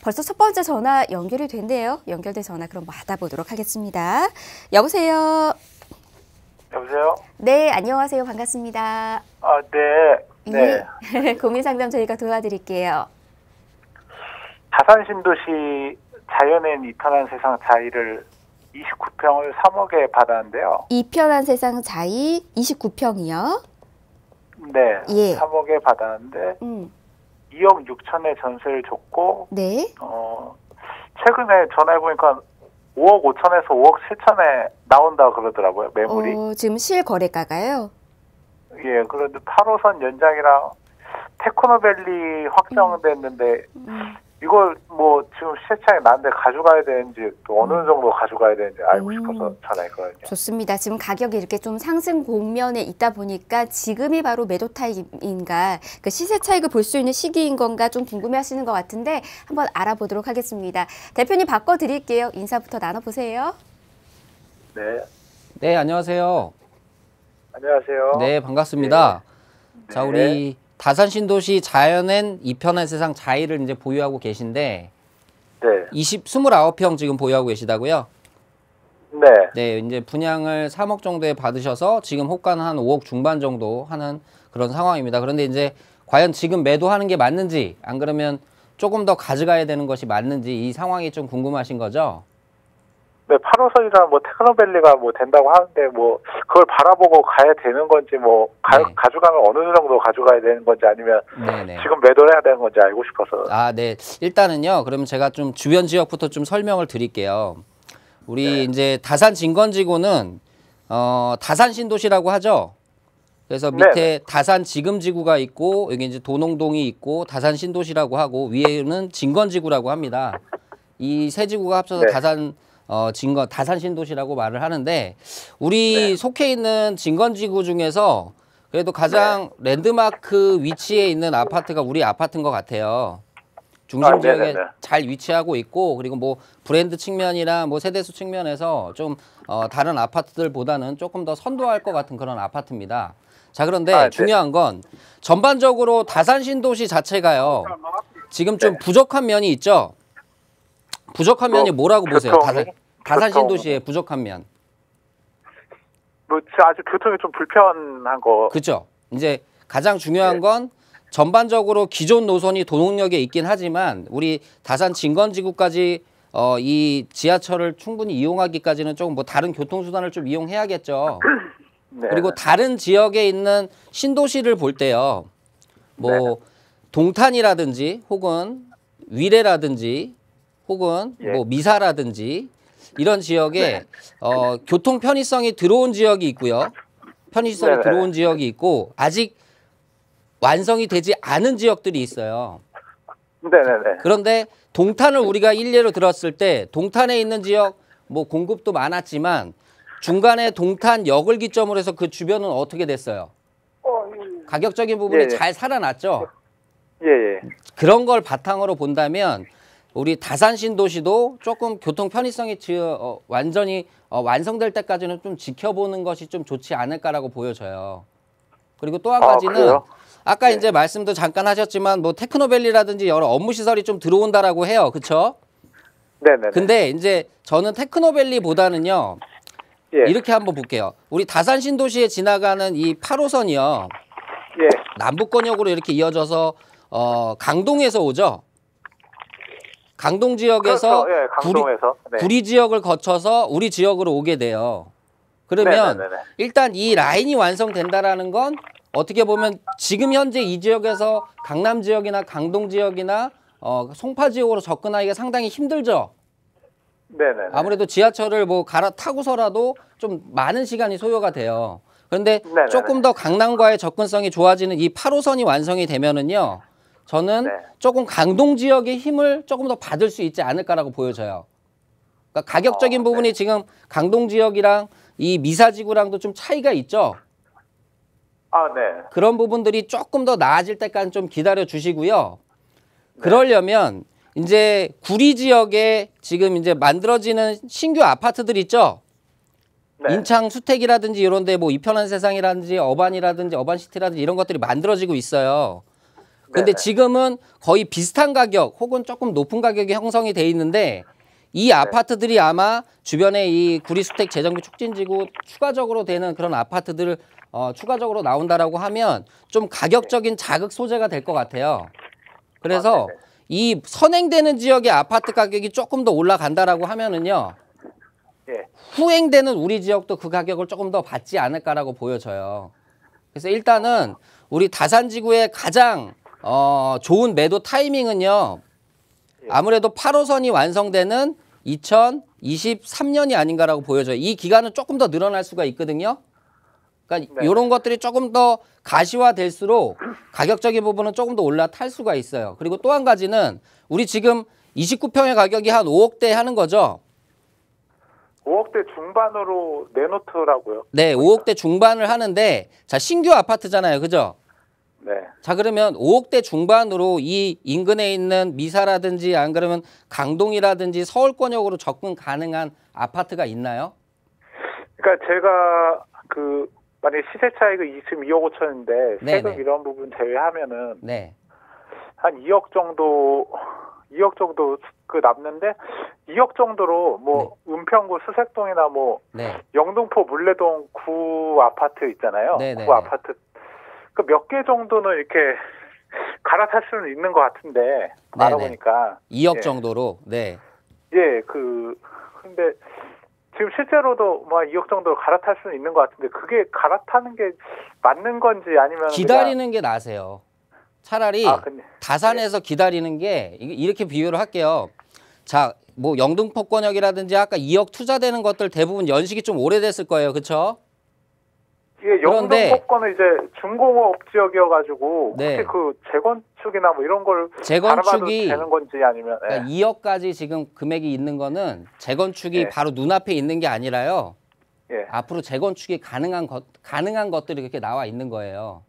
벌써 첫 번째 전화 연결이 된대요. 연결된 전화 그럼 받아보도록 하겠습니다. 여보세요. 여보세요? 네, 안녕하세요. 반갑습니다. 아, 네. 네. 예. 고민 상담 저희가 도와드릴게요. 다산 신도시 자연엔 이편한 세상 자이를 29평을 3억에 받았는데요. 이편한 세상 자이 29평이요? 네. 예. 3억에 받았는데 2억 6천에 전세를 줬고 네. 최근에 전화해 보니까 5억 5천에서 5억 7천에 나온다 그러더라고요. 매물이. 지금 실거래가가요? 예. 그런데 8호선 연장이랑 테크노밸리 확정됐는데 이걸 뭐 지금 시세차익 나는데 가져가야 되는지 또 어느 정도 가져가야 되는지 알고 싶어서 전화했거든요. 좋습니다. 지금 가격이 이렇게 좀 상승 국면에 있다 보니까 지금이 바로 매도 타임인가, 그 시세 차익을 볼 수 있는 시기인 건가 좀 궁금해하시는 것 같은데 한번 알아보도록 하겠습니다. 대표님 바꿔드릴게요. 인사부터 나눠보세요. 네. 네, 안녕하세요. 안녕하세요. 네, 반갑습니다. 네. 자, 우리 다산 신도시 자연엔 이편한 세상 자이를 이제 보유하고 계신데, 네. 29평 지금 보유하고 계시다고요? 네. 네, 이제 분양을 3억 정도에 받으셔서 지금 호가는 한 5억 중반 정도 하는 그런 상황입니다. 그런데 이제 과연 지금 매도하는 게 맞는지, 안 그러면 조금 더 가져가야 되는 것이 맞는지 이 상황이 좀 궁금하신 거죠? 네, 8호선이나 뭐 테크노밸리가 뭐 된다고 하는데 뭐 그걸 바라보고 가야 되는 건지 뭐 네. 가져가면 어느 정도 가져가야 되는 건지 아니면 네네. 지금 매도를 해야 되는 건지 알고 싶어서. 아, 네. 일단은요, 그러면 제가 좀 주변 지역부터 좀 설명을 드릴게요. 우리 이제 다산 진건지구는 다산 신도시라고 하죠. 그래서 밑에 다산 지금지구가 있고 여기 이제 도농동이 있고 다산 신도시라고 하고 위에는 진건지구라고 합니다. 이 세 지구가 합쳐서 다산 신도시라고 말을 하는데 우리 속해 있는 진건지구 중에서 그래도 가장 랜드마크 위치에 있는 아파트가 우리 아파트인 것 같아요. 중심 지역에 잘 위치하고 있고 그리고 뭐 브랜드 측면이나 뭐 세대수 측면에서 좀 다른 아파트들보다는 조금 더 선도할 것 같은 그런 아파트입니다. 자, 그런데 중요한 건 전반적으로 다산 신도시 자체가요. 지금 좀 부족한 면이 있죠. 부족한 면이 뭐라고 보세요? 다산 신도시의 부족한 면. 뭐 아주 교통이 좀 불편한 거. 그렇죠. 이제 가장 중요한 건 전반적으로 기존 노선이 도농역에 있긴 하지만 우리 다산 진건지구까지 이 지하철을 충분히 이용하기까지는 조금 뭐 다른 교통수단을 좀 이용해야겠죠. 네. 그리고 다른 지역에 있는 신도시를 볼 때요. 뭐 동탄이라든지 혹은 위례라든지 혹은 뭐 미사라든지 이런 지역에 교통 편의성이 들어온 지역이 있고요. 편의성이 들어온 지역이 있고 아직 완성이 되지 않은 지역들이 있어요. 네네네. 그런데 동탄을 우리가 일례로 들었을 때 동탄에 있는 지역 뭐 공급도 많았지만 중간에 동탄역을 기점으로 해서 그 주변은 어떻게 됐어요? 가격적인 부분이 잘 살아났죠? 예. 그런 걸 바탕으로 본다면 우리 다산 신도시도 조금 교통 편의성이 완전히 완성될 때까지는 좀 지켜보는 것이 좀 좋지 않을까라고 보여져요. 그리고 또 한 가지는 아까 이제 말씀도 잠깐 하셨지만 뭐 테크노밸리라든지 여러 업무 시설이 좀 들어온다라고 해요. 그렇죠? 네네. 근데 이제 저는 테크노밸리보다는요. 이렇게 한번 볼게요. 우리 다산 신도시에 지나가는 이 8호선이요. 남부권역으로 이렇게 이어져서 강동에서 오죠. 강동 지역에서 구리 지역을 거쳐서 우리 지역으로 오게 돼요. 그러면 일단 이 라인이 완성된다라는 건 어떻게 보면 지금 현재 이 지역에서 강남 지역이나 강동 지역이나 송파 지역으로 접근하기가 상당히 힘들죠. 네네. 아무래도 지하철을 뭐 갈아타고서라도 좀 많은 시간이 소요가 돼요. 그런데 조금 더 강남과의 접근성이 좋아지는 이 8호선이 완성이 되면은요. 저는 조금 강동 지역의 힘을 조금 더 받을 수 있지 않을까라고 보여져요. 그러니까 가격적인 부분이 지금 강동 지역이랑 이 미사지구랑도 좀 차이가 있죠. 그런 부분들이 조금 더 나아질 때까지 좀 기다려 주시고요. 그러려면 이제 구리 지역에 지금 이제 만들어지는 신규 아파트들 있죠. 인창 수택이라든지 이런 데 뭐 이편한 세상이라든지 어반이라든지 어반시티라든지 이런 것들이 만들어지고 있어요. 근데 네네. 지금은 거의 비슷한 가격 혹은 조금 높은 가격이 형성이 돼 있는데 이 아파트들이 아마 주변에 이 구리주택 재정비 촉진지구 추가적으로 되는 그런 아파트들을 추가적으로 나온다라고 하면 좀 가격적인 자극 소재가 될 것 같아요. 그래서 네네. 이 선행되는 지역의 아파트 가격이 조금 더 올라간다라고 하면은요. 예. 후행되는 우리 지역도 그 가격을 조금 더 받지 않을까라고 보여져요. 그래서 일단은 우리 다산지구의 가장 좋은 매도 타이밍은요. 아무래도 8호선이 완성되는 2023년이 아닌가라고 보여져요. 이 기간은 조금 더 늘어날 수가 있거든요. 그러니까 네. 이런 것들이 조금 더 가시화될수록 가격적인 부분은 조금 더 올라탈 수가 있어요. 그리고 또 한 가지는 우리 지금 29평의 가격이 한 5억대 하는 거죠. 5억대 중반으로 내놓더라고요. 네, 5억대 중반을 하는데 자 신규 아파트잖아요. 그죠? 네. 자 그러면 5억대 중반으로 이 인근에 있는 미사라든지 안 그러면 강동이라든지 서울권역으로 접근 가능한 아파트가 있나요? 그러니까 제가 만약 시세 차익이 지금 2억 5천인데 네네. 세금 이런 부분 제외하면은 네. 한 2억 정도 남는데 2억 정도로 뭐 은평구 수색동이나 뭐 네. 영등포 물레동 구 아파트 있잖아요. 네네네. 구 아파트 그 몇 개 정도는 이렇게 갈아탈 수는 있는 것 같은데 알아보니까 2억 예. 정도로. 네. 예, 근데 지금 실제로도 뭐 2억 정도로 갈아탈 수는 있는 것 같은데 그게 갈아타는 게 맞는 건지 아니면 기다리는 게 나으세요. 차라리 근데, 다산에서 기다리는 게 이렇게 비교를 할게요. 자, 뭐 영등포권역이라든지 아까 2억 투자되는 것들 대부분 연식이 좀 오래됐을 거예요. 그렇죠? 이게 그런데- 영등포권은 이제 중공업 지역이어가지고 네. 혹시 그 재건축이나 뭐 이런 걸 재건축이 바라봐도 되는 건지 아니면 그러니까 2억까지 지금 금액이 있는 거는 재건축이 예. 바로 눈앞에 있는 게 아니라요. 예. 앞으로 재건축이 가능한 것들이 이렇게 나와 있는 거예요.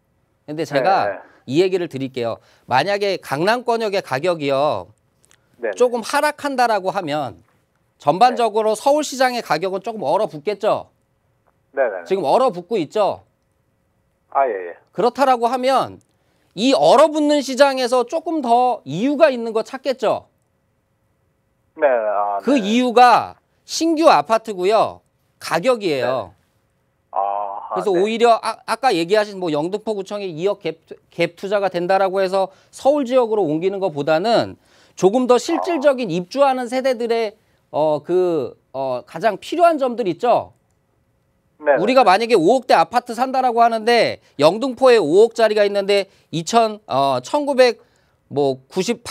근데 제가 네. 이 얘기를 드릴게요. 만약에 강남권역의 가격이요. 네. 조금 하락한다라고 하면 전반적으로 서울시장의 가격은 조금 얼어붙겠죠. 네네. 지금 얼어붙고 있죠. 예. 그렇다라고 하면 이 얼어붙는 시장에서 조금 더 이유가 있는 거 찾겠죠. 네. 그 네. 이유가 신규 아파트고요. 가격이에요. 그래서 네. 오히려 아까 얘기하신 뭐 영등포구청에 2억 갭 투자가 된다라고 해서 서울 지역으로 옮기는 것보다는 조금 더 실질적인 입주하는 세대들의 가장 필요한 점들 있죠. 네. 우리가 만약에 5억대 아파트 산다라고 하는데 영등포에 5억짜리가 있는데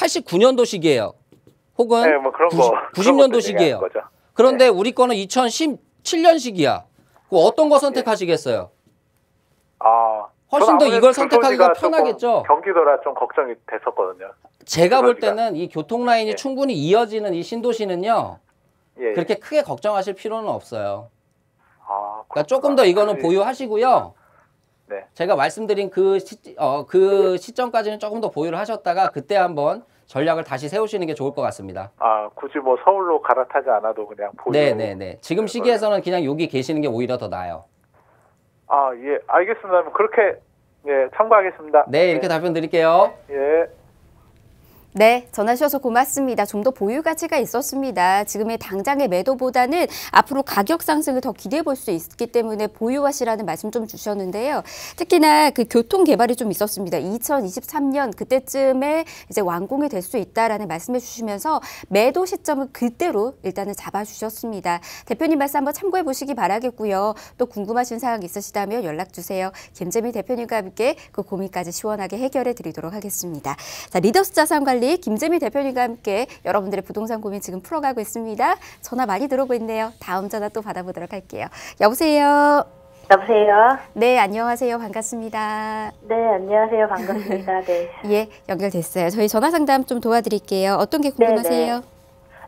89년도식이에요. 혹은 네, 뭐 그런 거 90년도식이에요. 거죠. 그런데 우리 거는 2017년식이야. 어떤 거 선택하시겠어요? 훨씬 저는 더 아무래도 이걸 선택하기가 주소지가 조금 편하겠죠. 경기도라 좀 걱정이 됐었거든요. 제가 볼 주소지가. 때는 이 교통 라인이 예. 충분히 이어지는 이 신도시는요. 예. 그렇게 크게 걱정하실 필요는 없어요. 그러니까 그렇구나. 조금 더 이거는 보유하시고요. 네. 제가 말씀드린 그 시점까지는 조금 더 보유를 하셨다가 그때 한번 전략을 다시 세우시는 게 좋을 것 같습니다. 굳이 뭐 서울로 갈아타지 않아도 그냥 보유. 네네네. 지금 시기에서는 그냥 여기 계시는 게 오히려 더 나아요. 예, 알겠습니다. 그럼 그렇게 예, 참고하겠습니다. 네, 이렇게 답변 드릴게요. 예. 네, 전화 주셔서 고맙습니다. 좀 더 보유 가치가 있었습니다. 지금의 당장의 매도보다는 앞으로 가격 상승을 더 기대해 볼 수 있기 때문에 보유하시라는 말씀 좀 주셨는데요. 특히나 그 교통 개발이 좀 있었습니다. 2023년 그때쯤에 이제 완공이 될 수 있다라는 말씀해 주시면서 매도 시점은 그때로 일단은 잡아 주셨습니다. 대표님 말씀 한번 참고해 보시기 바라겠고요. 또 궁금하신 사항 있으시다면 연락 주세요. 김재민 대표님과 함께 그 고민까지 시원하게 해결해 드리도록 하겠습니다. 자, 리더스 자산관리 김재민 대표님과 함께 여러분들의 부동산 고민 지금 풀어가고 있습니다. 전화 많이 들어오고 있네요. 다음 전화 또 받아보도록 할게요. 여보세요. 여보세요. 네, 안녕하세요. 반갑습니다. 네, 안녕하세요. 반갑습니다. 네. 예, 연결됐어요. 저희 전화 상담 좀 도와드릴게요. 어떤 게 궁금하세요?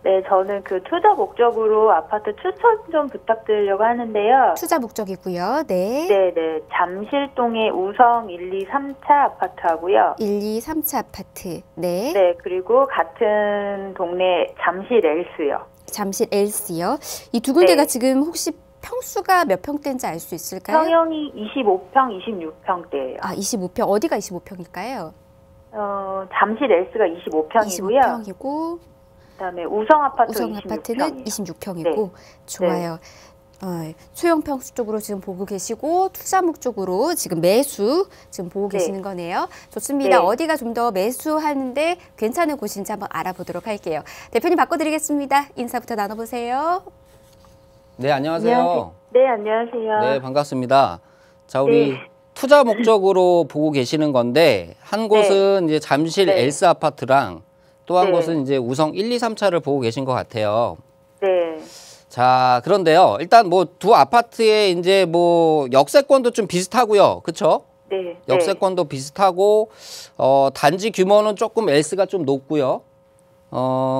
네, 저는 그 투자 목적으로 아파트 추천 좀 부탁드리려고 하는데요. 투자 목적이고요. 네. 네. 잠실동의 우성 1, 2, 3차 아파트하고요. 1, 2, 3차 아파트. 네. 네, 그리고 같은 동네 잠실 엘스요. 잠실 엘스요. 이 두 군데가 네. 지금 혹시 평수가 몇 평대인지 알 수 있을까요? 평형이 25평, 26평대예요. 25평. 어디가 25평일까요? 잠실 S가 25평이고요. 25평이고 그다음에 우성 아파트 우성 아파트는 26평이고 좋아요. 소형 평수 쪽으로 지금 보고 계시고 투자 목적으로 지금 매수 지금 보고 계시는 거네요. 좋습니다. 네. 어디가 좀 더 매수하는데 괜찮은 곳인지 한번 알아보도록 할게요. 대표님 바꿔드리겠습니다. 인사부터 나눠보세요. 네, 안녕하세요. 네, 안녕하세요. 네, 반갑습니다. 자, 우리 네. 투자 목적으로 보고 계시는 건데 한 곳은 이제 잠실 네. 엘스 아파트랑 또 한 네. 곳은 이제 우성 1, 2, 3차를 보고 계신 것 같아요. 네. 자, 그런데요. 일단 뭐 두 아파트의 이제 뭐 역세권도 좀 비슷하고요. 그렇죠? 네. 역세권도 비슷하고 단지 규모는 조금 엘스가 좀 높고요.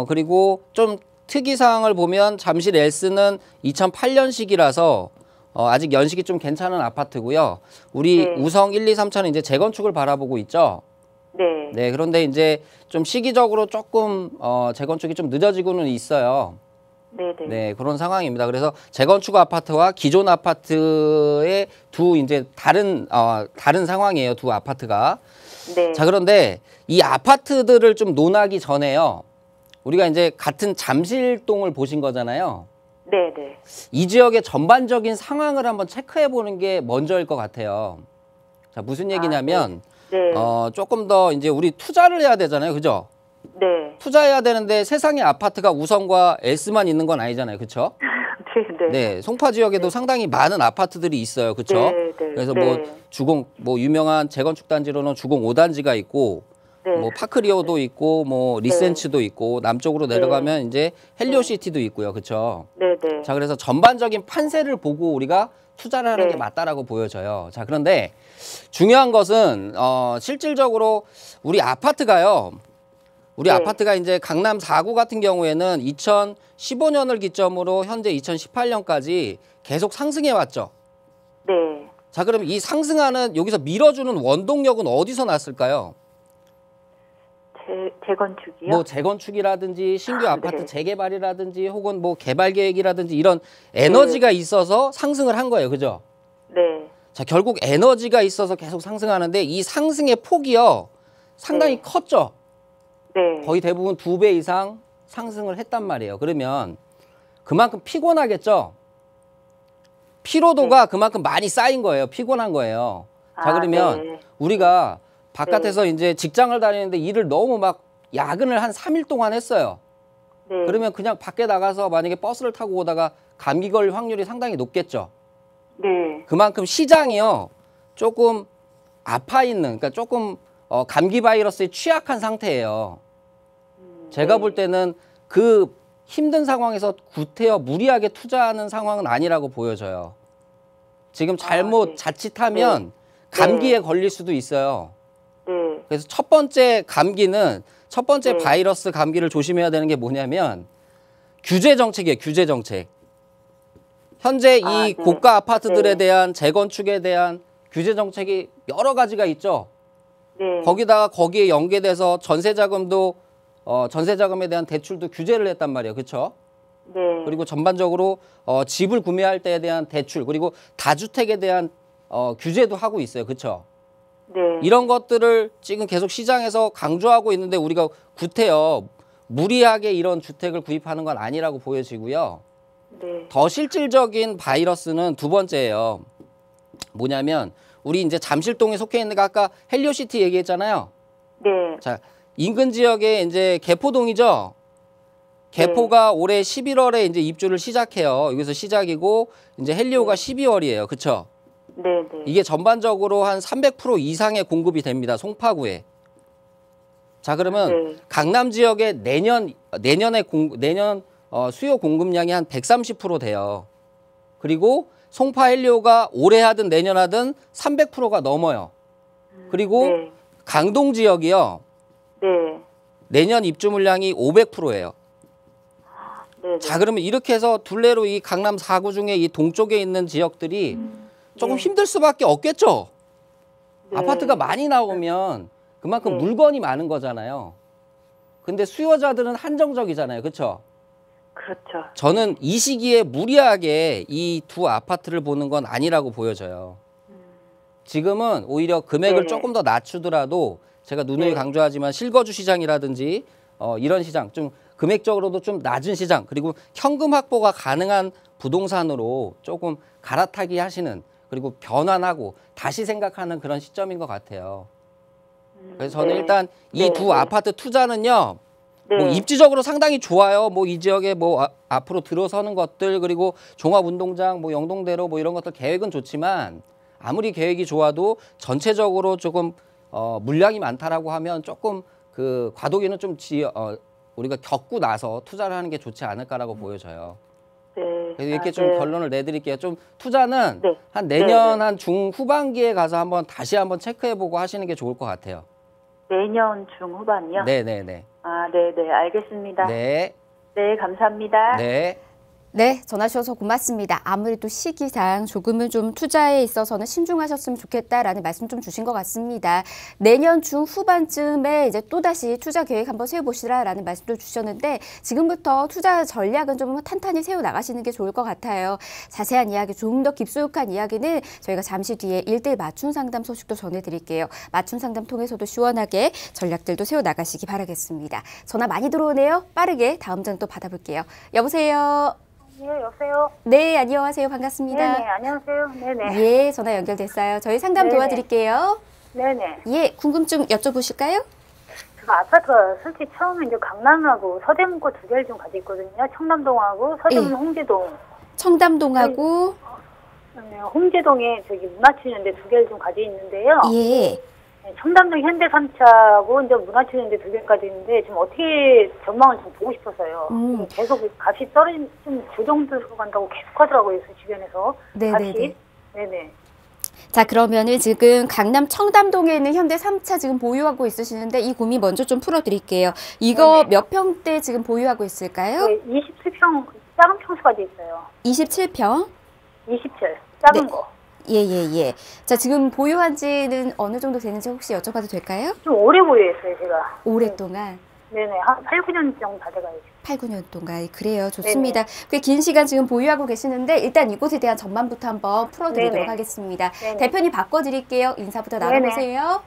그리고 좀 특이사항을 보면 잠실 엘스는 2008년식이라서 아직 연식이 좀 괜찮은 아파트고요. 우리 네. 우성 1, 2, 3차는 이제 재건축을 바라보고 있죠. 네. 네, 그런데 이제 좀 시기적으로 조금 재건축이 좀 늦어지고는 있어요. 네. 네. 네, 그런 상황입니다. 그래서 재건축 아파트와 기존 아파트의 두 이제 다른 상황이에요. 두 아파트가. 네. 자, 그런데 이 아파트들을 좀 논하기 전에요. 우리가 이제 같은 잠실동을 보신 거잖아요. 네. 네. 이 지역의 전반적인 상황을 한번 체크해 보는 게 먼저일 것 같아요. 자, 무슨 얘기냐면 네. 조금 더 이제 우리 투자를 해야 되잖아요. 그죠? 네. 투자해야 되는데 세상에 아파트가 우성과 S만 있는 건 아니잖아요. 그렇죠? 네. 네, 송파 지역에도 상당히 많은 아파트들이 있어요. 그렇죠? 네, 네, 그래서 네. 뭐 주공 뭐 유명한 재건축 단지로는 주공 5단지가 있고 네. 뭐 파크리오도 있고 뭐 리센츠도 있고 남쪽으로 내려가면 이제 헬리오시티도 있고요. 그렇죠? 네. 네. 자, 그래서 전반적인 판세를 보고 우리가 투자를 하는 네. 게 맞다라고 보여져요. 자, 그런데 중요한 것은 실질적으로 우리 아파트가요. 우리 네. 아파트가 이제 강남 4구 같은 경우에는 2015년을 기점으로 현재 2018년까지 계속 상승해 왔죠. 네. 자, 그럼 이 상승하는 여기서 밀어주는 원동력은 어디서 났을까요? 재건축이요? 뭐 재건축이라든지 신규 아파트 네. 재개발이라든지 혹은 뭐 개발 계획이라든지 이런 에너지가 있어서 상승을 한 거예요. 그죠? 네. 자, 결국 에너지가 있어서 계속 상승하는데 이 상승의 폭이요. 상당히 네. 컸죠. 네. 거의 대부분 2배 이상 상승을 했단 말이에요. 그러면 그만큼 피곤하겠죠. 피로도가 그만큼 많이 쌓인 거예요. 피곤한 거예요. 자, 그러면 네. 우리가 바깥에서 이제 직장을 다니는데 일을 너무 막 야근을 한 3일 동안 했어요. 네. 그러면 그냥 밖에 나가서 만약에 버스를 타고 오다가 감기 걸릴 확률이 상당히 높겠죠. 네. 그만큼 시장이요. 조금 아파 있는, 그러니까 조금 감기 바이러스에 취약한 상태예요. 제가 네. 볼 때는 그 힘든 상황에서 구태여 무리하게 투자하는 상황은 아니라고 보여져요. 지금 잘못 네. 자칫하면 감기에 걸릴 수도 있어요. 네. 그래서 첫 번째 감기는 첫 번째 네. 바이러스 감기를 조심해야 되는 게 뭐냐면 규제 정책이에요. 규제 정책. 현재 이 네. 고가 아파트들에 네. 대한 재건축에 대한 규제 정책이 여러 가지가 있죠. 네. 거기다가 거기에 연계돼서 전세 자금도 전세 자금에 대한 대출도 규제를 했단 말이에요. 그렇죠? 네. 그리고 전반적으로 집을 구매할 때에 대한 대출 그리고 다주택에 대한 규제도 하고 있어요. 그렇죠? 네. 이런 것들을 지금 계속 시장에서 강조하고 있는데 우리가 구태여 무리하게 이런 주택을 구입하는 건 아니라고 보여지고요. 네. 더 실질적인 바이러스는 두 번째예요. 뭐냐면 우리 이제 잠실동에 속해 있는 거 아까 헬리오시티 얘기했잖아요. 네. 자, 인근 지역에 이제 개포동이죠. 개포가 올해 11월에 이제 입주를 시작해요. 여기서 시작이고 이제 헬리오가 12월이에요. 그렇죠? 네. 네. 이게 전반적으로 한 300% 이상의 공급이 됩니다. 송파구에. 자, 그러면 네. 강남 지역에 내년 수요 공급량이 한 130% 돼요. 그리고 송파 헬리오가 올해 하든 내년 하든 300%가 넘어요. 그리고 네. 강동 지역이요. 네. 내년 입주 물량이 500%예요. 네. 자, 그러면 이렇게 해서 둘레로 이 강남 4구 중에 이 동쪽에 있는 지역들이 조금 힘들 수밖에 없겠죠. 네. 아파트가 많이 나오면 그만큼 네. 물건이 많은 거잖아요. 근데 수요자들은 한정적이잖아요. 그렇죠? 그렇죠. 저는 이 시기에 무리하게 이 두 아파트를 보는 건 아니라고 보여져요. 지금은 오히려 금액을 네. 조금 더 낮추더라도 제가 누누이 네. 강조하지만 실거주 시장이라든지 이런 시장 좀 금액적으로도 좀 낮은 시장 그리고 현금 확보가 가능한 부동산으로 조금 갈아타기 하시는 그리고 변환하고 다시 생각하는 그런 시점인 것 같아요. 그래서 저는 네. 일단 이 두 네. 아파트 투자는요. 네. 뭐 입지적으로 상당히 좋아요. 뭐 이 지역에 뭐 앞으로 들어서는 것들 그리고 종합운동장 뭐 영동대로 뭐 이런 것들 계획은 좋지만 아무리 계획이 좋아도 전체적으로 조금 물량이 많다라고 하면 조금 그 과도기는 좀 우리가 겪고 나서 투자를 하는 게 좋지 않을까라고 보여져요. 네. 그래서 이렇게 좀 네. 결론을 내드릴게요. 좀 투자는 네. 한 내년 네. 한 중후반기에 가서 다시 한번 체크해보고 하시는 게 좋을 것 같아요. 내년 중후반이요? 네네네. 아, 네네. 알겠습니다. 네. 네, 감사합니다. 네. 네, 전화 주셔서 고맙습니다. 아무래도 시기상 조금은 좀 투자에 있어서는 신중하셨으면 좋겠다라는 말씀 좀 주신 것 같습니다. 내년 중후반쯤에 이제 또다시 투자 계획 한번 세워보시라라는 말씀도 주셨는데 지금부터 투자 전략은 좀 탄탄히 세워나가시는 게 좋을 것 같아요. 자세한 이야기, 좀 더 깊숙한 이야기는 저희가 잠시 뒤에 1대1 맞춤 상담 소식도 전해드릴게요. 맞춤 상담 통해서도 시원하게 전략들도 세워나가시기 바라겠습니다. 전화 많이 들어오네요. 빠르게 다음 전 또 받아볼게요. 여보세요. 네, 여보세요? 네, 안녕하세요. 반갑습니다. 네네, 안녕하세요. 네네. 예, 전화 연결됐어요. 저희 상담 네네. 도와드릴게요. 네네. 예, 궁금증 여쭤보실까요? 제가 아파트가 솔직히 처음에 이제 강남하고 서대문구 두 개를 좀 가지고 있거든요. 청담동하고 서대문 예. 홍제동. 청담동하고 네, 홍제동에 저기 문화춘연대 두 개를 좀 가지고 있는데요. 예, 네, 청담동 현대 3차하고 이제 문화춘연대 두 개까지 있는데 좀 어떻게 전망을 좀 보고 싶어서요. 계속 값이 좀 조정들어 간다고 계속 하더라고요. 주변에서. 네네네. 값이. 네네. 자, 그러면은 지금 강남 청담동에 있는 현대 3차 지금 보유하고 있으시는데 이 고민 먼저 좀 풀어드릴게요. 이거 네네. 몇 평대 지금 보유하고 있을까요? 네, 27평, 작은 평수까지 있어요. 27평? 27, 작은 네. 거. 예, 예, 예. 자, 지금 보유한 지는 어느 정도 되는지 혹시 여쭤봐도 될까요? 좀 오래 보유했어요, 제가. 오랫동안. 네네, 한 8, 9년 정도 다 돼가요. 8, 9년 동안. 그래요. 좋습니다. 꽤 긴 시간 지금 보유하고 계시는데 일단 이곳에 대한 전망부터 한번 풀어드리도록 네네. 하겠습니다. 네네. 대표님 바꿔드릴게요. 인사부터 네네. 나눠보세요.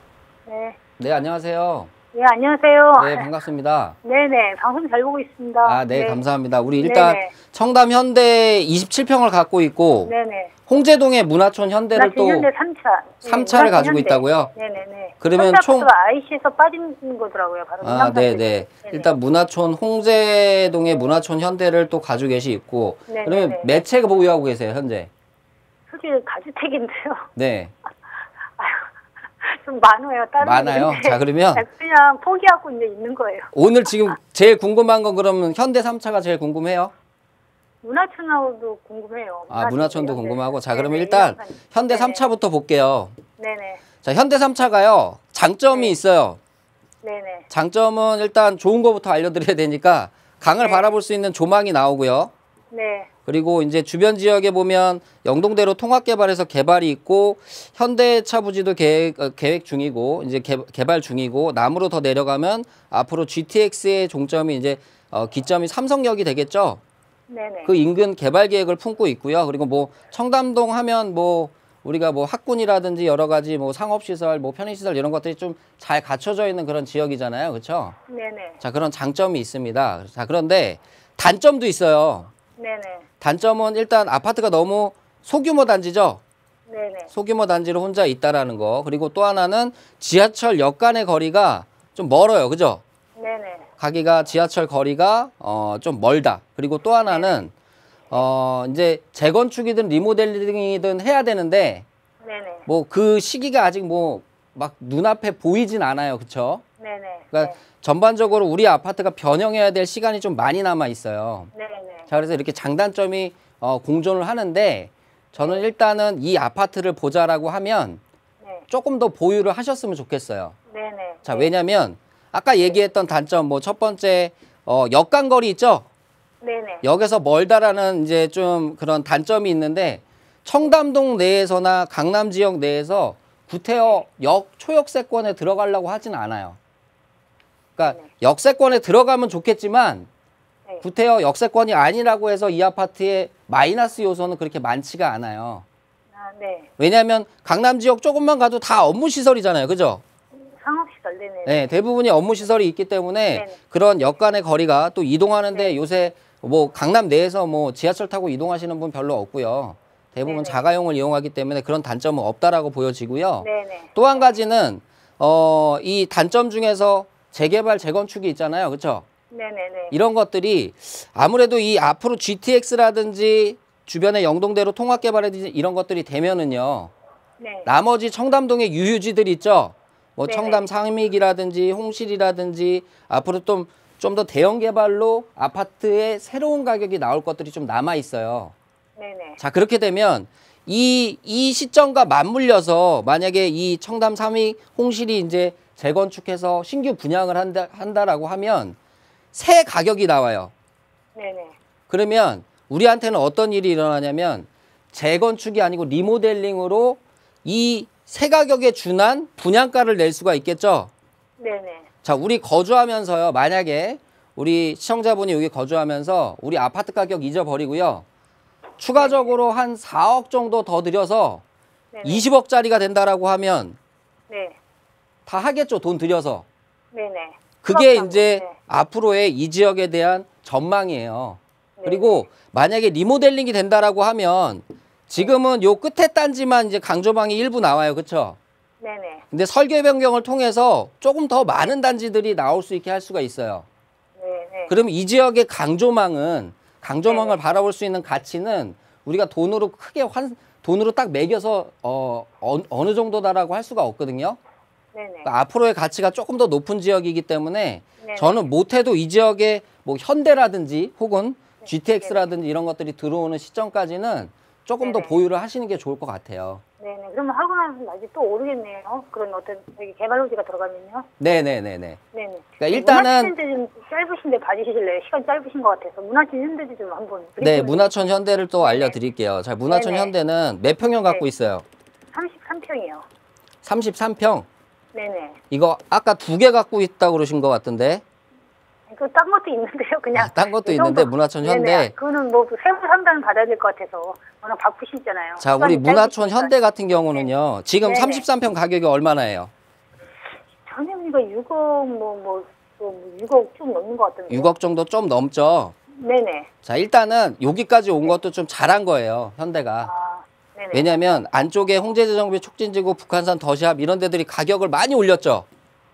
네. 네, 안녕하세요. 네, 안녕하세요. 네, 반갑습니다. 네네, 방송 잘 보고 있습니다. 아, 네, 감사합니다. 우리 일단 네네. 청담 현대 27평을 갖고 있고 네네. 홍제동의 문화촌 현대를 또 현대 3차. 3차를 가지고 있다고요? 네네네. 그러면 총 IC에서 빠진 거더라고요. 바로 아, 네네. 일단 문화촌 홍제동의 문화촌 현대를 또 가지고 있고 네네네. 그러면 몇 채가 보유하고 계세요, 현재? 솔직히 다주택인데요. 네. 좀 많아요. 다른 많아요? 분인데 자, 그러면 그냥 포기하고 이제 있는 거예요. 오늘 지금 제일 궁금한 건 그러면 현대 3차가 제일 궁금해요? 문화촌하고도 궁금해요. 아, 문화촌도 네. 궁금하고. 자, 그러면 네네, 일단 이런 현대 네네. 3차부터 볼게요. 네네. 자, 현대 3차가요. 장점이 네. 있어요. 네네. 장점은 일단 좋은 거부터 알려드려야 되니까 강을 네. 바라볼 수 있는 조망이 나오고요. 네. 그리고 이제 주변 지역에 보면 영동대로 통합개발해서 개발이 있고 현대차 부지도 계획 중이고 이제 개발 중이고 남으로 더 내려가면 앞으로 GTX의 종점이 이제 기점이 삼성역이 되겠죠. 네네. 그 인근 개발 계획을 품고 있고요. 그리고 뭐 청담동 하면 뭐 우리가 뭐 학군이라든지 여러 가지 뭐 상업시설, 뭐 편의시설 이런 것들이 좀 잘 갖춰져 있는 그런 지역이잖아요. 그렇죠? 네네. 자, 그런 장점이 있습니다. 자, 그런데 단점도 있어요. 네네. 단점은 일단 아파트가 너무 소규모 단지죠. 네네. 소규모 단지로 혼자 있다라는 거. 그리고 또 하나는 지하철역 간의 거리가 좀 멀어요. 그죠? 네네. 가기가 지하철 거리가 좀 멀다. 그리고 또 하나는 이제 재건축이든 리모델링이든 해야 되는데 네네. 뭐 그 시기가 아직 뭐 막 눈앞에 보이진 않아요. 그렇죠? 네네. 그러니까 전반적으로 우리 아파트가 변형해야 될 시간이 좀 많이 남아 있어요. 네네. 자, 그래서 이렇게 장단점이 공존을 하는데 저는 일단은 이 아파트를 보자라고 하면 네. 조금 더 보유를 하셨으면 좋겠어요. 네네. 자, 왜냐면 아까 얘기했던 단점 뭐 첫 번째 역간거리 있죠? 네네. 역에서 멀다라는 이제 좀 그런 단점이 있는데 청담동 내에서나 강남 지역 내에서 구태여 역 초역세권에 들어가려고 하진 않아요. 그러니까 역세권에 들어가면 좋겠지만 네. 구태여 역세권이 아니라고 해서 이 아파트의 마이너스 요소는 그렇게 많지가 않아요. 아, 네. 왜냐하면 강남 지역 조금만 가도 다 업무 시설이잖아요. 그죠? 상업시설. 업무시설. 네네. 네, 대부분이 업무 시설이 있기 때문에 네네. 그런 역 간의 거리가 또 이동하는데 네. 요새 뭐 강남 내에서 뭐 지하철 타고 이동하시는 분 별로 없고요. 대부분 네네. 자가용을 이용하기 때문에 그런 단점은 없다라고 보여지고요. 네네. 또 한 가지는 이 단점 중에서 재개발, 재건축이 있잖아요. 그렇죠? 네네네. 이런 것들이 아무래도 이 앞으로 GTX라든지 주변의 영동대로 통합개발이라든지 이런 것들이 되면은요. 네. 나머지 청담동의 유휴지들 있죠. 뭐 네네. 청담 상믹이라든지 홍실이라든지 앞으로 좀 더 대형 개발로 아파트의 새로운 가격이 나올 것들이 좀 남아 있어요. 네네. 자, 그렇게 되면 이 시점과 맞물려서 만약에 이 청담 상믹 홍실이 이제 재건축해서 신규 분양을 한다라고 하면 새 가격이 나와요. 네네. 그러면 우리한테는 어떤 일이 일어나냐면 재건축이 아니고 리모델링으로 이 새 가격에 준한 분양가를 낼 수가 있겠죠. 네네. 자, 우리 거주하면서요. 만약에 우리 시청자분이 여기 거주하면서 우리 아파트 가격 잊어버리고요. 추가적으로 한 4억 정도 더 들여서 네네. 20억짜리가 된다라고 하면 네. 다 하겠죠. 돈 들여서. 네네. 그게 수학상, 이제 네. 앞으로의 이 지역에 대한 전망이에요. 네. 그리고 만약에 리모델링이 된다라고 하면 지금은 요 끝에 단지만 이제 강조방이 일부 나와요. 그렇죠? 네네. 근데 설계 변경을 통해서 조금 더 많은 단지들이 나올 수 있게 할 수가 있어요. 네네. 그러면 이 지역의 강조망을 네네. 바라볼 수 있는 가치는 우리가 돈으로 돈으로 딱 매겨서 어느 정도다라고 할 수가 없거든요. 네네. 그러니까 앞으로의 가치가 조금 더 높은 지역이기 때문에 네네. 저는 못해도 이 지역에 뭐 현대라든지 혹은 GTX라든지 이런 것들이 들어오는 시점까지는 조금 더 네네. 보유를 하시는 게 좋을 것 같아요. 네네. 그러면 하고 나서 나중에 또 오르겠네요. 그런 어떤 여기 개발로지가 들어가면요. 네네네네. 네네. 그러니까 일단은 문화촌 현대 좀 짧으신데 봐주실래요? 시간 짧으신 것 같아서 문화촌 현대도 좀 한번. 네, 문화촌 현대를 또 네네. 알려드릴게요. 자, 문화촌 네네. 현대는 몇 평형 갖고 네. 있어요? 33평이요. 33평. 네네. 이거 아까 2개 갖고 있다고 그러신 것 같은데. 그 딴 것도 있는데요. 그냥. 딴 것도 이 있는데 정도- 문화촌 네네. 현대. 그거는 뭐 세무 상담 받아야 될 것 같아서 워낙 바쁘시잖아요. 자, 우리 시간이 문화촌 짧으시니까. 현대 같은 경우는요. 지금 네네. 33평 가격이 얼마나 해요? 전에 보니까 6억 6억 좀 넘는 것 같던데. 6억 정도 좀 넘죠. 네네. 자, 일단은 여기까지 온 것도 좀 잘한 거예요, 현대가. 아, 네네. 왜냐하면 안쪽에 홍제재정비, 촉진지구, 북한산, 더시합 이런 데들이 가격을 많이 올렸죠.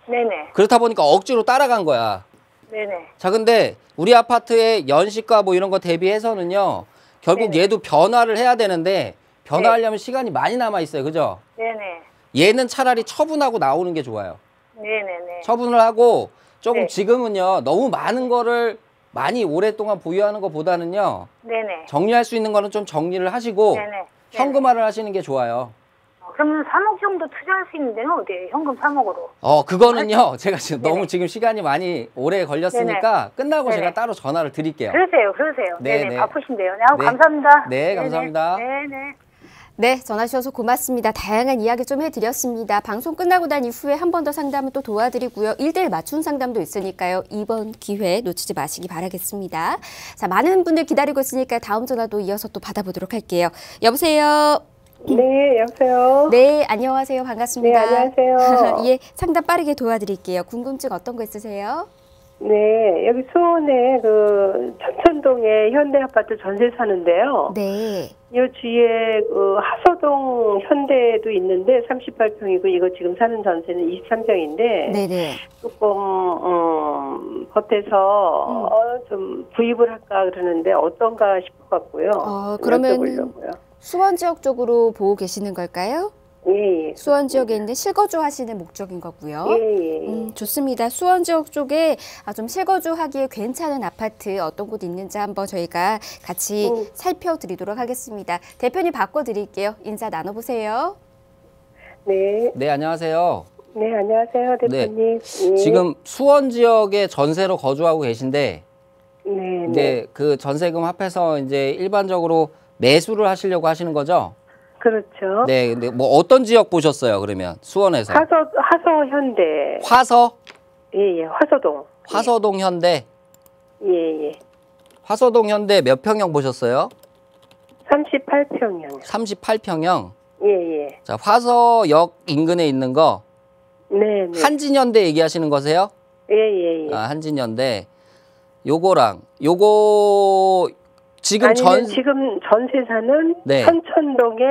네네. 그렇다 보니까 억지로 따라간 거야. 네네. 자, 근데 우리 아파트의 연식과 뭐 이런 거 대비해서는요. 결국 네네. 얘도 변화를 해야 되는데 변화하려면 시간이 많이 남아 있어요. 그죠? 네네. 얘는 차라리 처분하고 나오는 게 좋아요. 네네네. 처분을 하고 조금 네. 지금은요. 너무 많은 거를 많이 오랫동안 보유하는 것보다는요. 네네. 정리할 수 있는 거는 좀 정리를 하시고 네네. 현금화를 하시는 게 좋아요. 그러면 3억 정도 투자할 수 있는 데는 어디예요? 현금 3억으로. 그거는요. 제가 지금 네네. 너무 지금 시간이 많이 오래 걸렸으니까 끝나고 네네. 제가 따로 전화를 드릴게요. 그러세요. 네네. 네네. 바쁘신데요. 네, 네. 감사합니다. 네, 감사합니다. 네네. 네, 전화 주셔서 고맙습니다. 다양한 이야기 좀 해드렸습니다. 방송 끝나고 난 이후에 한 번 더 상담을 또 도와드리고요. 1대1 맞춤 상담도 있으니까요. 이번 기회 놓치지 마시기 바라겠습니다. 자, 많은 분들 기다리고 있으니까 다음 전화도 이어서 또 받아보도록 할게요. 여보세요? 네, 여보세요. 네, 안녕하세요. 반갑습니다. 네, 안녕하세요. 예, 상담 빠르게 도와드릴게요. 궁금증 어떤 거 있으세요? 네, 여기 수원에 그 전천동에 현대 아파트 전세 사는데요. 네. 이 주위에 그 하서동 현대도 있는데 38평이고 이거 지금 사는 전세는 23평인데 네네. 조금 법에서 좀 구입을 할까 그러는데 어떤가 싶어갖고요. 그러면 여쭤보려고요. 수원 지역 쪽으로 보고 계시는 걸까요? 예, 예. 수원 지역에 있는 실거주 하시는 목적인 거고요. 예, 예. 좋습니다. 수원 지역 쪽에 좀 실거주하기에 괜찮은 아파트 어떤 곳 있는지 한번 저희가 같이 살펴드리도록 하겠습니다. 대표님 바꿔드릴게요. 인사 나눠보세요. 네, 네, 안녕하세요. 네, 안녕하세요, 대표님. 예. 지금 수원 지역에 전세로 거주하고 계신데 네, 이제 그 전세금 합해서 이제 일반적으로 매수를 하시려고 하시는 거죠? 그렇죠. 네, 근데 뭐 어떤 지역 보셨어요? 그러면 수원에서 하서 현대. 화서, 예, 예, 화서동. 화서동 현대, 예, 예. 화서동 현대 몇 평형 보셨어요? 38평이요. 38평형. 예, 예. 자, 화서역 인근에 있는 거 네. 한진현대 얘기하시는 거세요? 예. 아, 한진현대. 요거 지금 지금 전세사는 네. 선천동의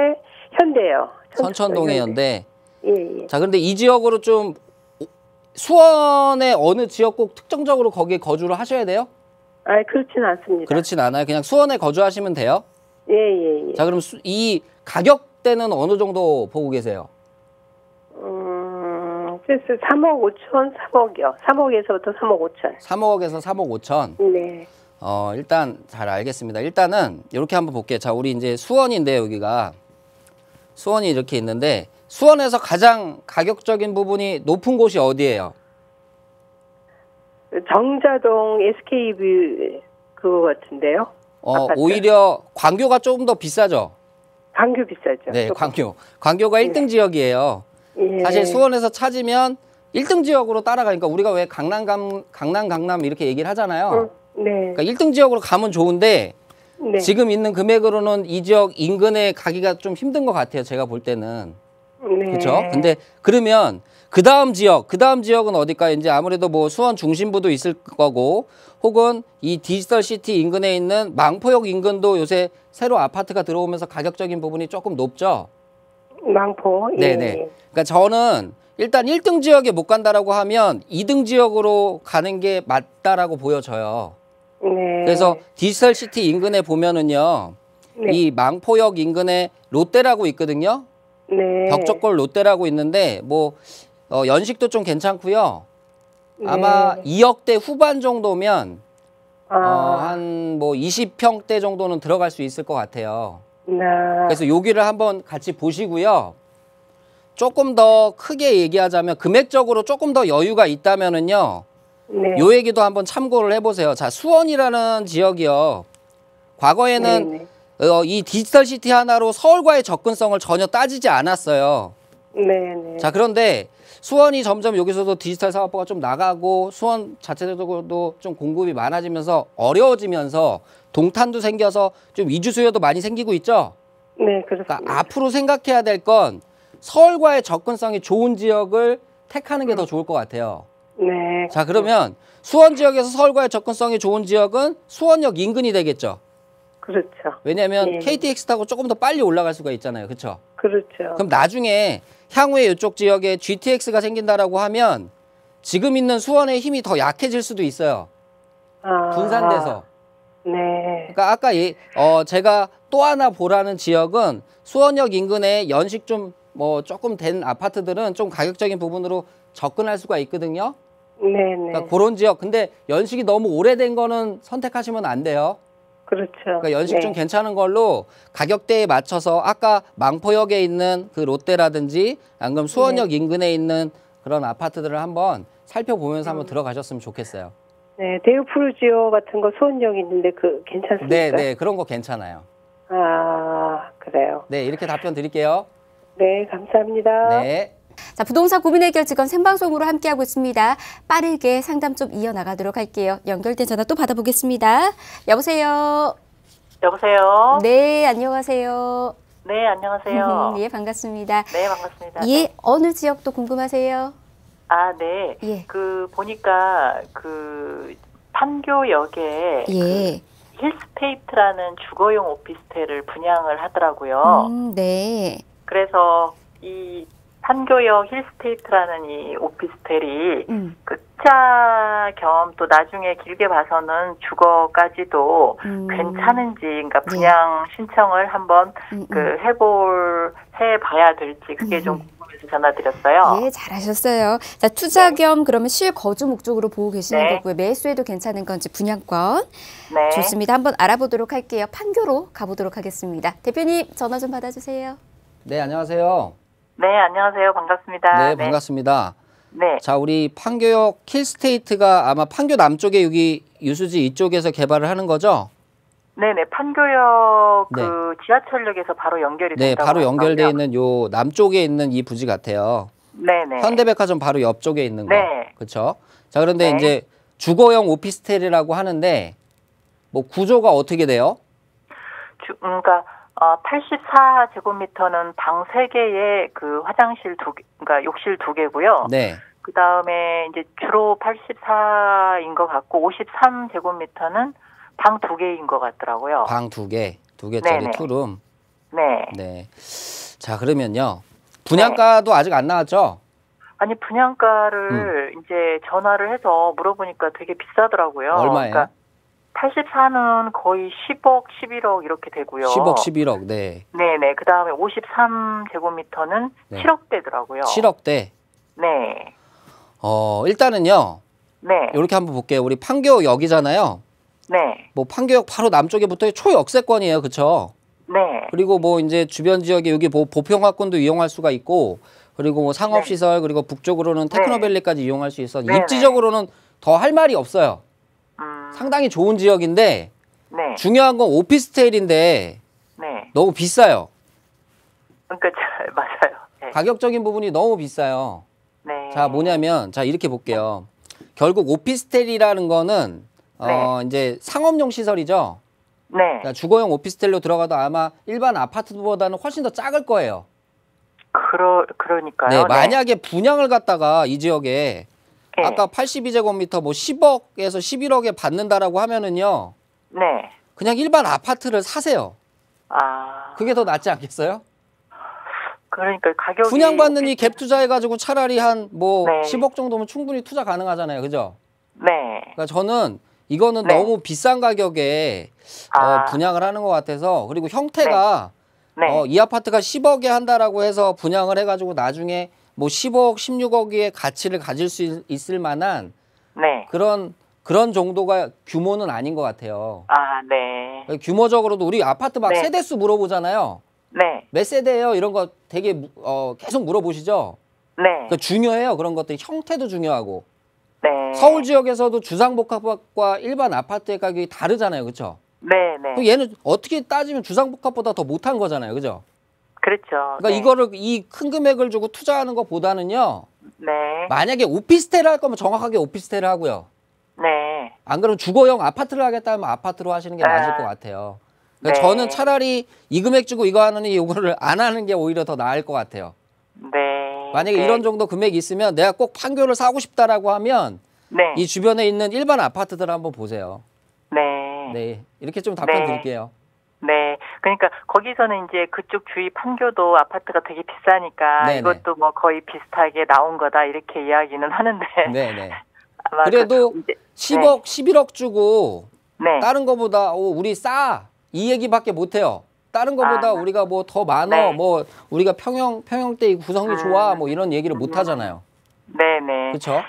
현대요. 선천동의 현대. 예. 자, 그런데 이 지역으로 좀 수원의 어느 지역 꼭 특정적으로 거기에 거주를 하셔야 돼요? 그렇진 않습니다. 그렇진 않아요. 그냥 수원에 거주하시면 돼요? 예. 자, 그럼 이 가격대는 어느 정도 보고 계세요? 그래서 3억 5천, 3억이요. 3억에서부터 3억 5천. 3억에서 3억 5천? 네. 일단 잘 알겠습니다. 일단은 이렇게 한번 볼게요. 자, 우리 이제 수원인데 여기가 수원이 이렇게 있는데 수원에서 가장 가격적인 부분이 높은 곳이 어디예요? 정자동 SK뷰 그거 같은데요. 아파트. 오히려 광교가 조금 더 비싸죠? 광교 비싸죠. 네, 조금. 광교가 1등 지역이에요. 예. 사실 수원에서 찾으면 1등 지역으로 따라가니까 우리가 왜 강남 이렇게 얘기를 하잖아요. 네. 그러니까 1등 지역으로 가면 좋은데 네. 지금 있는 금액으로는 이 지역 인근에 가기가 좀 힘든 것 같아요. 제가 볼 때는. 네. 그렇죠? 근데 그러면 그 다음 지역은 어딜까요? 이제 아무래도 뭐 수원 중심부도 있을 거고 혹은 이 디지털 시티 인근에 있는 망포역 인근도 요새 새로 아파트가 들어오면서 가격적인 부분이 조금 높죠? 망포. 예. 네네. 그러니까 저는 일단 1등 지역에 못 간다라고 하면 2등 지역으로 가는 게 맞다라고 보여져요. 네. 그래서 디지털 시티 인근에 보면은요. 네. 이 망포역 인근에 롯데라고 있거든요. 네. 벽적골 롯데라고 있는데 뭐 연식도 좀 괜찮고요. 아마 네. 2억대 후반 정도면 한 뭐 20평대 정도는 들어갈 수 있을 것 같아요. 그래서 여기를 한번 같이 보시고요. 조금 더 크게 얘기하자면 금액적으로 조금 더 여유가 있다면은요. 네. 요 얘기도 한번 참고를 해보세요. 자, 수원이라는 지역이요. 과거에는 이 디지털 시티 하나로 서울과의 접근성을 전혀 따지지 않았어요. 네. 자, 그런데 수원이 점점 여기서도 디지털 사업화가 좀 나가고 수원 자체적으로도 좀 공급이 많아지면서 어려워지면서 동탄도 생겨서 좀 이주 수요도 많이 생기고 있죠. 네, 그렇습니다. 그러니까 앞으로 생각해야 될 건 서울과의 접근성이 좋은 지역을 택하는 게 더 좋을 것 같아요. 네. 자, 그러면 수원 지역에서 서울과의 접근성이 좋은 지역은 수원역 인근이 되겠죠. 그렇죠. 왜냐하면 예. KTX 타고 조금 더 빨리 올라갈 수가 있잖아요. 그렇죠? 그렇죠. 그럼 나중에 향후에 이쪽 지역에 GTX가 생긴다라고 하면 지금 있는 수원의 힘이 더 약해질 수도 있어요. 분산돼서. 네. 그러니까 아까 제가 또 하나 보라는 지역은 수원역 인근에 연식 좀 뭐 조금 된 아파트들은 좀 가격적인 부분으로 접근할 수가 있거든요. 네. 그러니까 그런 지역. 근데 연식이 너무 오래된 거는 선택하시면 안 돼요. 그렇죠. 그러니까 연식 좀 괜찮은 걸로 가격대에 맞춰서 아까 망포역에 있는 그 롯데라든지 아니면 수원역 인근에 있는 그런 아파트들을 한번 살펴보면서 한번 들어가셨으면 좋겠어요. 네, 데우프루지오 같은 거 수원역 있는데 그 괜찮습니까? 네, 그런 거 괜찮아요. 그래요. 네, 이렇게 답변 드릴게요. 네, 감사합니다. 네. 자, 부동산 고민 해결 직원 생방송으로 함께하고 있습니다. 빠르게 상담 좀 이어나가도록 할게요. 연결된 전화 또 받아보겠습니다. 여보세요. 여보세요. 네, 안녕하세요. 네, 안녕하세요. 예, 반갑습니다. 네, 반갑습니다. 예, 어느 지역도 궁금하세요? 네. 예. 보니까 판교역에 예. 힐스테이트라는 주거용 오피스텔을 분양을 하더라고요. 네. 그래서 이 판교역 힐스테이트라는 이 오피스텔이 끝자 겸 또 나중에 길게 봐서는 주거까지도 괜찮은지, 그러니까 분양 신청을 한번 해봐야 될지 그게 좀 궁금해서 전화드렸어요. 예, 잘하셨어요. 자, 투자 겸 그러면 실거주 목적으로 보고 계시는 네. 거고요. 매수해도 괜찮은 건지 분양권. 네. 좋습니다. 한번 알아보도록 할게요. 판교로 가보도록 하겠습니다. 대표님 전화 좀 받아주세요. 네, 안녕하세요. 네, 안녕하세요. 반갑습니다. 네, 반갑습니다. 네. 자, 우리 판교역 힐스테이트가 아마 판교 남쪽에 여기 유수지 이쪽에서 개발을 하는 거죠? 네네, 판교역 네. 지하철역에서 바로 연결이 네, 된다고 바로 연결되어 하더라고요. 있는 요 남쪽에 있는 이 부지 같아요. 네네. 현대백화점 바로 옆쪽에 있는 거. 네. 그렇죠? 자, 그런데 네. 이제 주거용 오피스텔이라고 하는데 뭐 구조가 어떻게 돼요? 그러니까 84제곱미터는 방 3개에 그 화장실 그러니까 욕실 2개고요. 네. 그 다음에 이제 주로 84인 것 같고 53제곱미터는 방 2개인 것 같더라고요. 방 2개, 2개짜리 네네. 투룸. 네. 네. 자, 그러면요. 분양가도 아직 안 나왔죠? 아니 분양가를 이제 전화를 해서 물어보니까 되게 비싸더라고요. 얼마예요? 그러니까 84는 거의 10억, 11억 이렇게 되고요. 10억, 11억. 네. 네네. 그 다음에 53제곱미터는 네. 7억대더라고요. 7억대. 네. 일단은요. 네. 이렇게 한번 볼게요. 우리 판교역이잖아요. 네. 뭐 판교역 바로 남쪽에 붙어 초역세권이에요. 그렇죠? 네. 그리고 뭐 이제 주변 지역에 여기 뭐 보평화권도 이용할 수가 있고 그리고 뭐 상업시설 그리고 북쪽으로는 테크노밸리까지 이용할 수 있어. 네네. 입지적으로는 더 할 말이 없어요. 상당히 좋은 지역인데 네. 중요한 건 오피스텔인데 네. 너무 비싸요. 그러니까 맞아요. 네. 가격적인 부분이 너무 비싸요. 네. 자, 뭐냐면 자, 이렇게 볼게요. 결국 오피스텔이라는 거는 이제 상업용 시설이죠. 네. 그러니까 주거용 오피스텔로 들어가도 아마 일반 아파트보다는 훨씬 더 작을 거예요. 그러니까요. 네, 네. 만약에 분양을 갖다가 이 지역에 네. 아까 82제곱미터 뭐 10억에서 11억에 받는다라고 하면은요. 네. 그냥 일반 아파트를 사세요. 아. 그게 더 낫지 않겠어요? 그러니까 가격이 분양받는 이 갭 투자해가지고 차라리 한 뭐 네. 10억 정도면 충분히 투자 가능하잖아요. 그죠? 네. 그러니까 저는 이거는 네. 너무 비싼 가격에 분양을 하는 것 같아서 그리고 형태가 네. 이 아파트가 10억에 한다라고 해서 분양을 해가지고 나중에 뭐 15억, 16억의 가치를 가질 수 있을 만한 네. 그런 정도가 규모는 아닌 것 같아요. 아, 네. 규모적으로도 우리 아파트 막 네. 세대수 물어보잖아요. 네. 몇 세대예요? 이런 거 되게 계속 물어보시죠. 네. 그러니까 중요해요. 그런 것들 형태도 중요하고. 네. 서울 지역에서도 주상복합과 일반 아파트의 가격이 다르잖아요. 그렇죠? 네, 네. 얘는 어떻게 따지면 주상복합보다 더 못한 거잖아요. 그죠? 그렇죠. 그러니까 네. 이거를 이 큰 금액을 주고 투자하는 것보다는요. 네. 만약에 오피스텔을 할 거면 정확하게 오피스텔을 하고요. 네. 안 그러면 주거용 아파트를 하겠다면 아파트로 하시는 게 맞을 것 같아요. 그러니까 네. 저는 차라리 이 금액 주고 이거 하느니 이거를 안 하는 게 오히려 더 나을 것 같아요. 네. 만약에 네. 이런 정도 금액이 있으면 내가 꼭 판교를 사고 싶다라고 하면 네. 이 주변에 있는 일반 아파트들 한번 보세요. 네. 네, 이렇게 좀 답변 네. 드릴게요. 네. 그러니까 거기서는 이제 그쪽 주위 판교도 아파트가 되게 비싸니까 네네. 이것도 뭐 거의 비슷하게 나온 거다 이렇게 이야기는 하는데. 네, 네. 아마 그래도 이제, 10억, 11억 주고 네. 다른 거보다 우리 싸. 이 얘기밖에 못 해요. 다른 거보다 우리가 뭐 더 많어. 네. 뭐 우리가 평형대 구성이 좋아. 뭐 이런 얘기를 못 하잖아요. 네, 네. 그렇죠?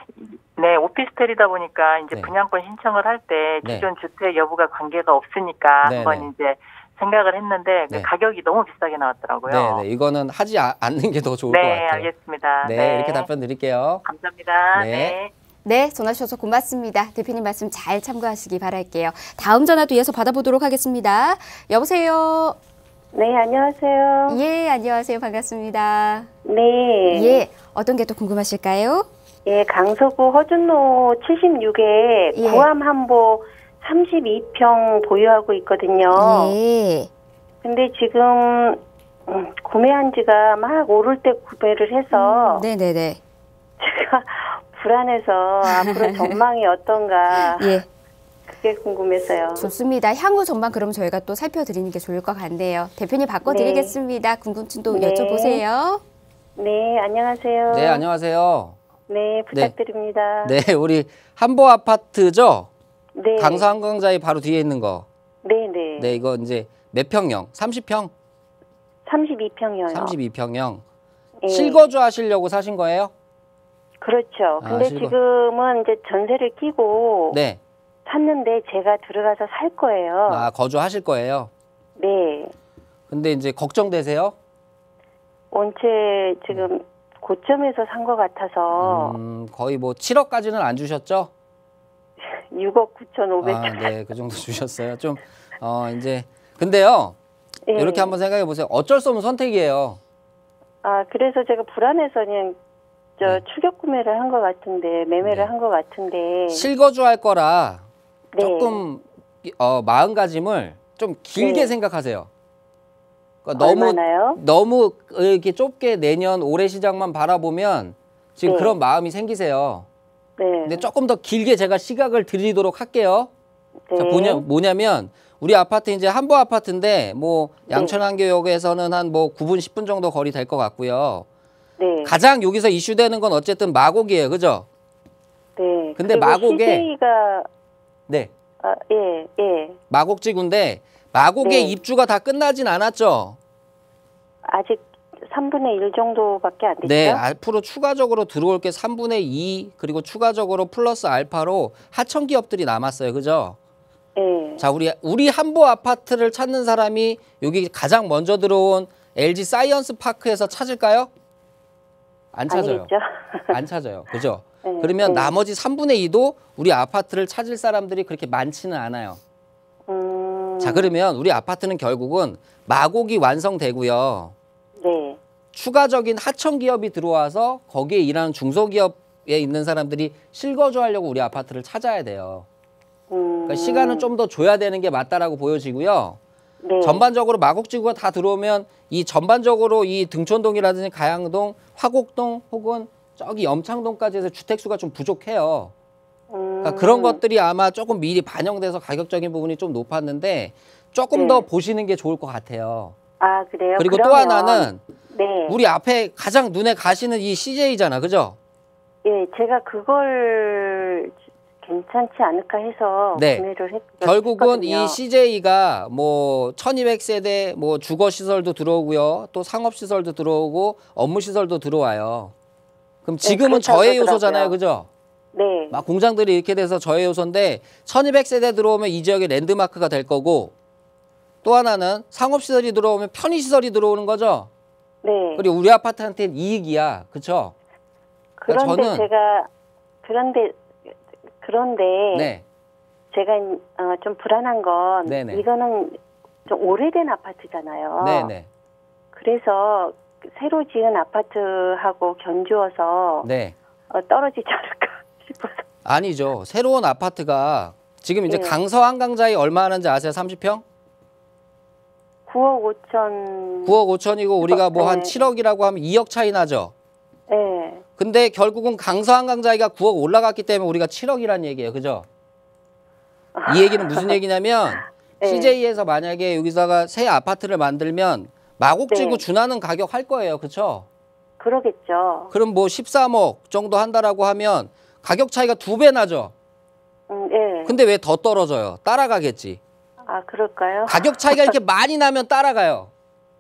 네, 오피스텔이다 보니까 이제 네. 분양권 신청을 할 때 네. 기존 주택 여부가 관계가 없으니까 네, 한번 네. 이제 생각을 했는데 네. 그 가격이 너무 비싸게 나왔더라고요. 네, 네. 이거는 하지 않는 게 더 좋을 것 네, 같아요. 알겠습니다. 네, 이렇게 답변 드릴게요. 감사합니다. 네. 네. 네, 전화 주셔서 고맙습니다. 대표님 말씀 잘 참고하시기 바랄게요. 다음 전화도 이어서 받아보도록 하겠습니다. 여보세요. 네, 안녕하세요. 예, 안녕하세요. 반갑습니다. 네. 예, 어떤 게 또 궁금하실까요? 예, 강서구 허준로 76에 예. 구암한보 32평 보유하고 있거든요. 예. 근데 지금 구매한 지가 막 오를 때 구매를 해서 네네네. 제가 불안해서 앞으로 전망이 어떤가 예. 그게 궁금해서요. 좋습니다. 향후 전망 그럼 저희가 또 살펴드리는 게 좋을 것 같네요. 대표님 바꿔드리겠습니다. 궁금증도 네. 여쭤보세요. 네, 안녕하세요. 네, 안녕하세요. 네, 부탁드립니다. 네, 우리 한보 아파트죠? 네. 강서 한강자이 바로 뒤에 있는 거. 네, 네. 네, 이거 이제 몇 평형? 30평? 32평이요. 32평형. 예. 실거주 하시려고 사신 거예요? 그렇죠. 아, 근데 지금은 이제 전세를 끼고 네. 샀는데 제가 들어가서 살 거예요. 아, 거주하실 거예요? 네. 근데 이제 걱정되세요? 원체 지금 고점에서 산 것 같아서 거의 뭐 7억까지는 안 주셨죠? 6억 9,500. 아, 네, 그 정도 주셨어요. 좀 이제 근데요. 예. 이렇게 한번 생각해 보세요. 어쩔 수 없는 선택이에요. 아, 그래서 제가 불안해서 그냥 네. 추격 구매를 한 것 같은데, 매매를 네. 한 것 같은데. 실거주할 거라 네. 조금 마음가짐을 좀 길게 네. 생각하세요. 그러니까 얼마나요? 너무 이렇게 좁게 내년 올해 시장만 바라보면 지금 네. 그런 마음이 생기세요. 네. 근데 조금 더 길게 제가 시각을 드리도록 할게요. 네. 자, 뭐냐면 우리 아파트 이제 한보 아파트인데 뭐 양천한교역에서는 한 뭐 9분 10분 정도 거리 될 것 같고요. 네. 가장 여기서 이슈되는 건 어쨌든 마곡이에요. 그죠? 네. 근데 그리고 마곡에- CJ가 네. 예. 마곡지구인데 마곡의 네. 입주가 다 끝나진 않았죠. 아직 3분의 1 정도밖에 안 됐죠? 네, 앞으로 추가적으로 들어올 게 3분의 2 그리고 추가적으로 플러스 알파로 하청 기업들이 남았어요. 그죠? 네. 자, 우리 한보 아파트를 찾는 사람이 여기 가장 먼저 들어온 LG 사이언스 파크에서 찾을까요? 안 찾아요. 아니겠죠? 안 찾아요. 그죠? 네, 그러면 네. 나머지 3분의 2도 우리 아파트를 찾을 사람들이 그렇게 많지는 않아요. 자, 그러면 우리 아파트는 결국은 마곡이 완성되고요. 네. 추가적인 하청 기업이 들어와서 거기에 일하는 중소기업에 있는 사람들이 실거주하려고 우리 아파트를 찾아야 돼요. 그러니까 시간은 좀 더 줘야 되는 게 맞다라고 보여지고요. 네. 전반적으로 마곡지구가 다 들어오면 이 전반적으로 이 등촌동이라든지 가양동, 화곡동 혹은 저기 염창동까지 해서 주택수가 좀 부족해요. 그러니까 그런 것들이 아마 조금 미리 반영돼서 가격적인 부분이 좀 높았는데 조금 네. 더 보시는 게 좋을 것 같아요. 아, 그래요? 그리고 또 그러면- 하나는 네. 우리 앞에 가장 눈에 가시는 이 CJ잖아. 그죠? 예, 제가 그걸 괜찮지 않을까 해서 네. 구매를 했거든요. 결국은 이 CJ가 뭐 1200세대 뭐 주거시설도 들어오고요. 또 상업시설도 들어오고 업무시설도 들어와요. 그럼 지금은 그렇다고 저해 그러더라고요. 요소잖아요. 그죠? 네. 막 공장들이 이렇게 돼서 저해 요소인데 1200세대 들어오면 이 지역의 랜드마크가 될 거고 또 하나는 상업시설이 들어오면 편의시설이 들어오는 거죠. 네. 그리고 우리 아파트한테는 이익이야. 그렇죠? 그런데 저는- 제가 그런데 네. 제가 좀 불안한 건 네네. 이거는 좀 오래된 아파트잖아요. 네네. 그래서 새로 지은 아파트하고 견주어서 네. 떨어지지 않을까 싶어서. 아니죠. 새로운 아파트가 지금 이제 네. 강서 한강자이 얼마 하는지 아세요? 30평? 9억 5천. 9억 5천이고 우리가 뭐 한 네. 7억이라고 하면 2억 차이 나죠. 네. 근데 결국은 강서 한강자이가 9억 올라갔기 때문에 우리가 7억이란 얘기예요. 그죠? 이 얘기는 무슨 얘기냐면 네. CJ에서 만약에 여기다가 새 아파트를 만들면 마곡지구 네. 준하는 가격 할 거예요. 그렇죠? 그러겠죠. 그럼 뭐 13억 정도 한다라고 하면 가격 차이가 2배 나죠. 네. 근데 왜 더 떨어져요? 따라가겠지. 아, 그럴까요? 가격 차이가 이렇게 많이 나면 따라가요.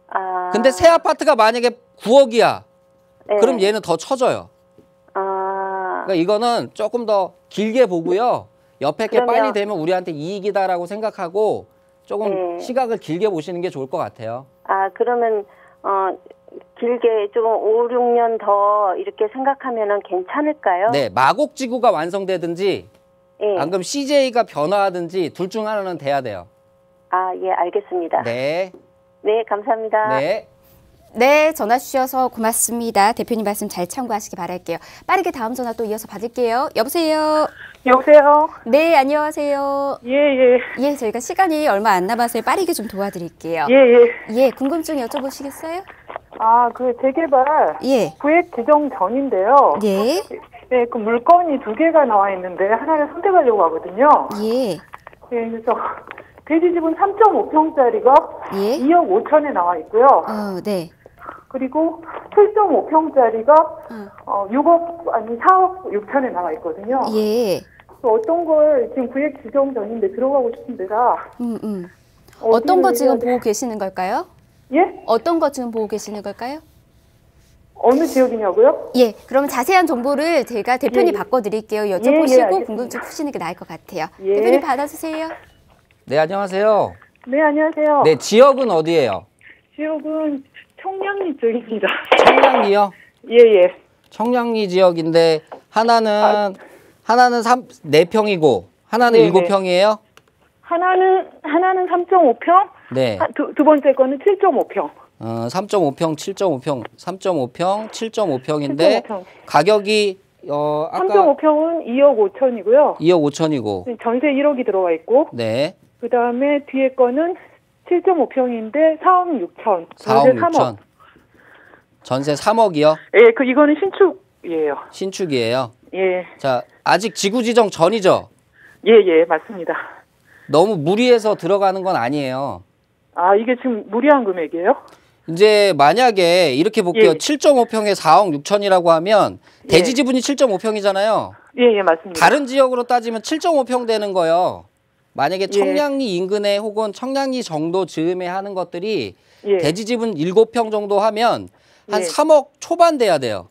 아. 근데 새 아파트가 만약에 9억이야. 네. 그럼 얘는 더 쳐져요. 아. 그러니까 이거는 조금 더 길게 보고요. 옆에 게 그러면- 빨리 되면 우리한테 이익이다라고 생각하고 조금 네. 시각을 길게 보시는 게 좋을 것 같아요. 아, 그러면 길게 좀 5, 6년 더 이렇게 생각하면은 괜찮을까요? 네, 마곡지구가 완성되든지 예. 안 그럼 CJ가 변화하든지 둘 중 하나는 돼야 돼요. 아, 예, 알겠습니다. 네, 네, 감사합니다. 네. 네, 전화 주셔서 고맙습니다. 대표님 말씀 잘 참고하시기 바랄게요. 빠르게 다음 전화 또 이어서 받을게요. 여보세요. 여보세요? 네, 안녕하세요. 예. 예, 저희가 시간이 얼마 안 남아서 빠르게 좀 도와드릴게요. 예. 예, 궁금증 여쭤보시겠어요? 아, 그 재개발 예. 구획 지정 전인데요. 예. 네, 그 물건이 2개가 나와 있는데 하나를 선택하려고 하거든요. 예. 예, 그래서 대지집은 3.5평짜리가 예. 2억 5천에 나와 있고요. 네. 그리고 7.5평짜리가 4억 6천에 나와 있거든요. 예. 어떤 걸 지금 구획 지정 전인데 들어가고 싶은 데가 어떤 거 지금 해야 돼? 보고 계시는 걸까요? 예? 어떤 거 지금 보고 계시는 걸까요? 어느 지역이냐고요? 예, 그러면 자세한 정보를 제가 대표님 예. 바꿔드릴게요. 예, 여쭤보시고 알겠습니다. 궁금증 푸시는 게 나을 것 같아요. 예. 대표님 받아주세요. 네, 안녕하세요. 네, 안녕하세요. 네, 지역은 어디예요? 지역은 청량리 쪽입니다. 청량리요? 예. 청량리 지역인데 하나는 4평이고 하나는 네네. 7평이에요? 하나는 3.5평, 네. 두 번째 거는 7.5평. 3.5평, 7.5평, 3.5평, 7.5평인데 7.5평. 가격이 아까 3.5평은 2억 5천이고요. 2억 5천이고. 전세 1억이 들어와 있고, 네. 그 다음에 뒤에 거는 7.5평인데 4억 6천. 4억 6천. 전세 3억이요? 예, 이거는 신축이에요. 신축이에요. 예. 자, 아직 지구 지정 전이죠? 예, 예, 맞습니다. 너무 무리해서 들어가는 건 아니에요. 아, 이게 지금 무리한 금액이에요? 이제 만약에 이렇게 볼게요. 예. 7.5평에 4억 6천이라고 하면 예. 대지 지분이 7.5평이잖아요. 예, 예, 맞습니다. 다른 지역으로 따지면 7.5평 되는 거예요. 만약에 예. 청량리 인근에 혹은 청량리 정도 즈음에 하는 것들이 예. 대지 지분 7평 정도 하면 한 예. 3억 초반 돼야 돼요.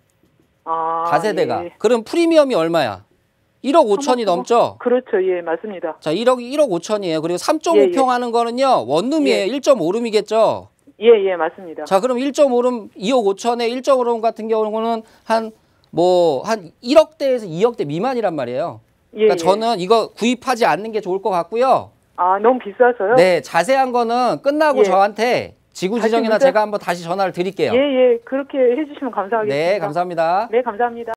아, 다세대가. 예. 그럼 프리미엄이 얼마야? 1억 5천이 넘죠? 그렇죠. 예, 맞습니다. 자, 1억 5천이에요. 그리고 3.5평 예, 예. 하는 거는요. 원룸이에요. 예. 1.5룸이겠죠? 예, 예, 맞습니다. 자, 그럼 1.5룸 2억 5천에 1.5룸 같은 경우는 한 1억대에서 2억대 미만이란 말이에요. 예, 그러니까 예. 저는 이거 구입하지 않는 게 좋을 것 같고요. 아, 너무 비싸서요? 네, 자세한 거는 끝나고 예. 저한테 지구 다시 지정이나 문자- 제가 한번 다시 전화를 드릴게요. 예, 예. 그렇게 해주시면 감사하겠습니다. 네, 감사합니다. 네, 감사합니다.